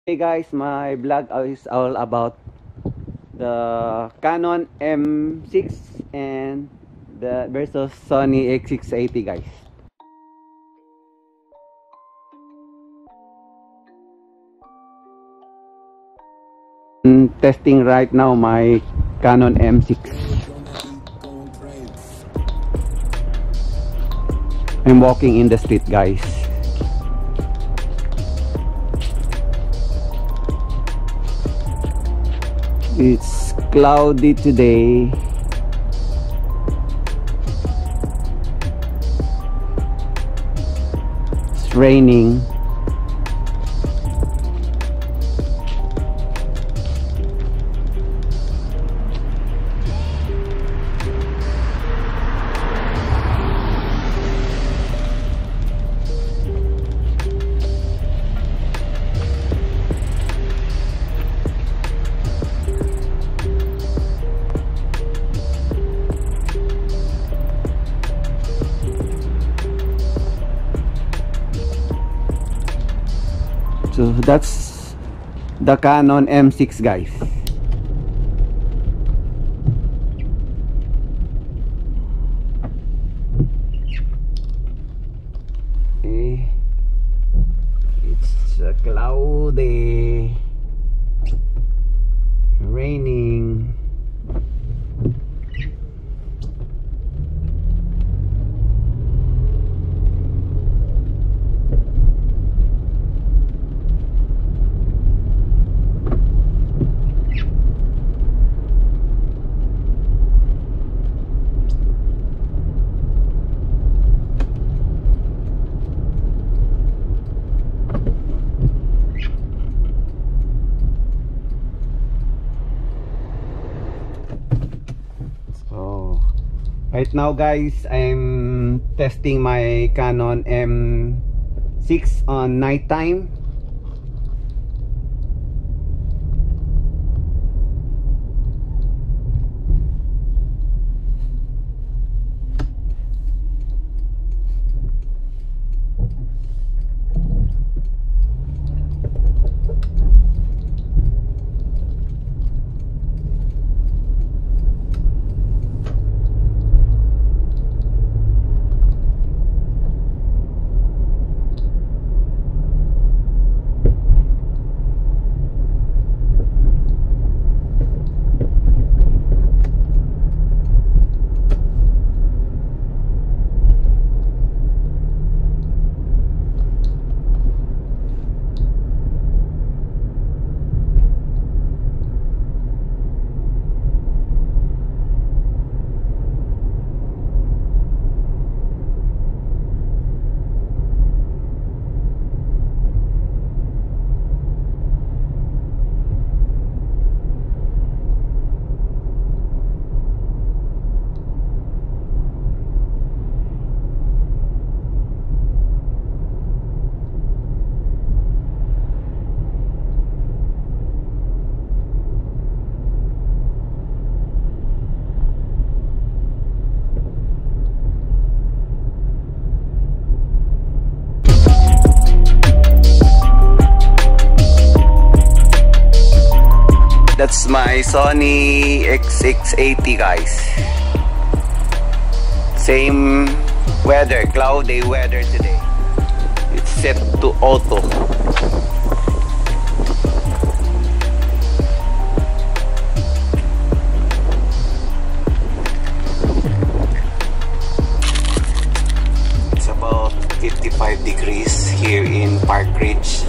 Hey guys, my vlog is all about the Canon M6 and the versus Sony X680 guys. Testing right now my Canon M6. I'm walking in the street guys. It's cloudy today. It's raining. So that's the Canon M6 guys. Okay. It's cloudy, raining. Right now guys, I'm testing my Canon M6 on nighttime. That's my Sony X680 guys. Same weather, cloudy weather today. It's set to auto. It's about 55 degrees here in Park Ridge.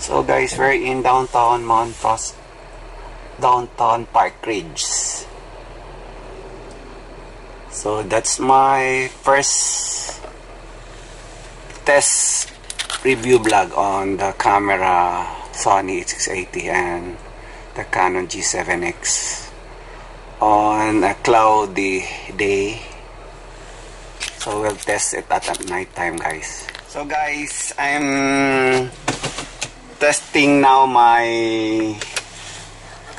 So guys, we're in downtown Mount downtown Park Ridge. So that's my first test review vlog on the camera Sony A680 and the Canon G7X on a cloudy day. So we'll test it at night time, guys. So guys, I'm testing now my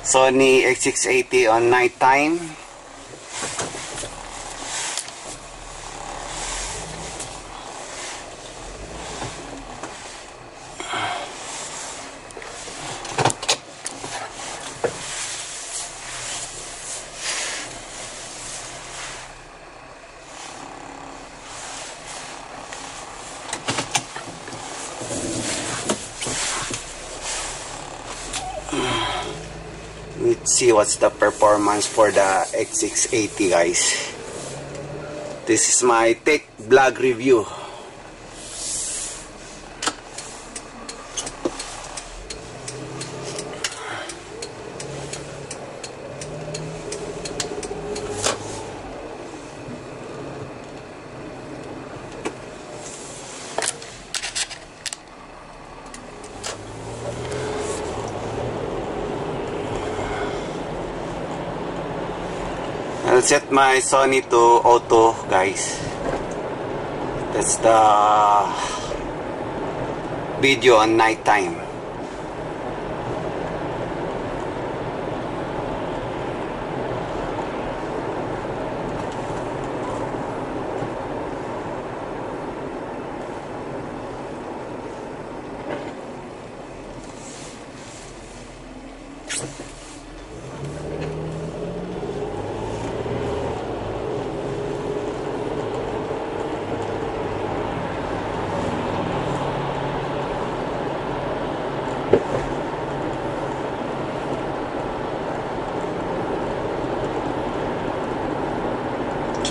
Sony A680 on night time. Let's see what's the performance for the X680, guys. This is my tech vlog review. I'll set my Sony to auto, guys. That's the video on night time.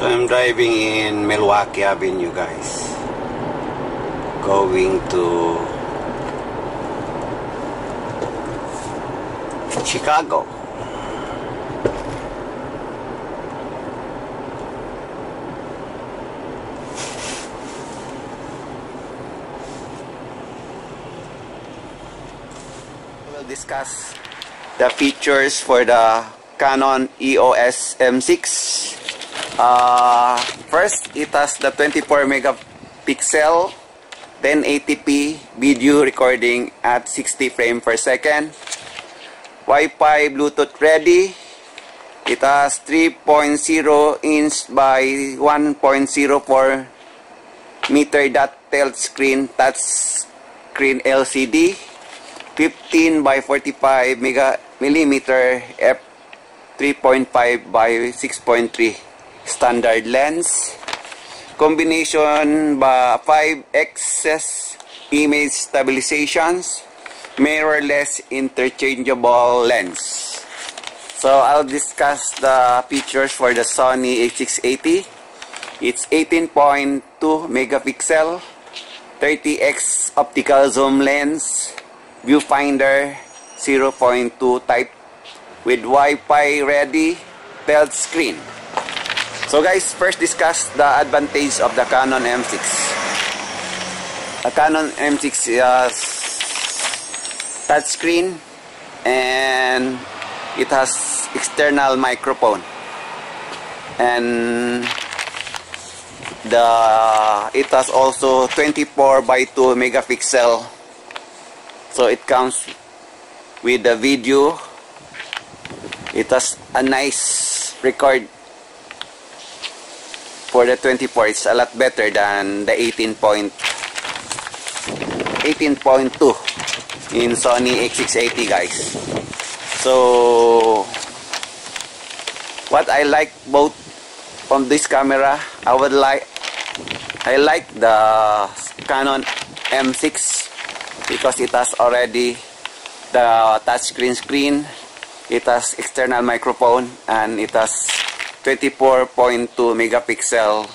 So I'm driving in Milwaukee Avenue, guys, going to Chicago. We'll discuss the features for the Canon EOS M6. First, it has the 24 megapixel 1080p video recording at 60 frames per second. Wi-Fi Bluetooth ready. It has 3.0 inch by 1.04 meter tilt screen touch screen LCD, 15 by 45 millimeter f 3.5 by 6.3 standard lens, combination by 5x image stabilizations, mirrorless interchangeable lens. So I'll discuss the features for the Sony A680. It's 18.2 megapixel, 30x optical zoom lens, viewfinder 0.2 type with Wi-Fi ready tilt screen. So guys, first discuss the advantage of the Canon M6. The Canon M6 has touchscreen and it has external microphone, and it has also 24 by 2 megapixel, so it comes with the video. It has a nice record for the 24. It's a lot better than the 18.2 in Sony A680, guys. So what I like both from this camera, I like the Canon M6 because it has already the touchscreen screen, it has external microphone, and it has 24.2 megapixel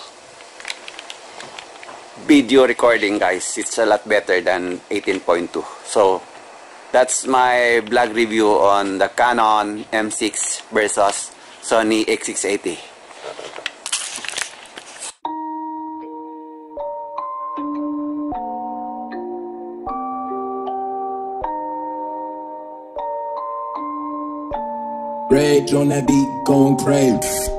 video recording, guys. It's a lot better than 18.2. So That's my vlog review on the Canon M6 versus Sony A680. Rage on that beat, going crazy.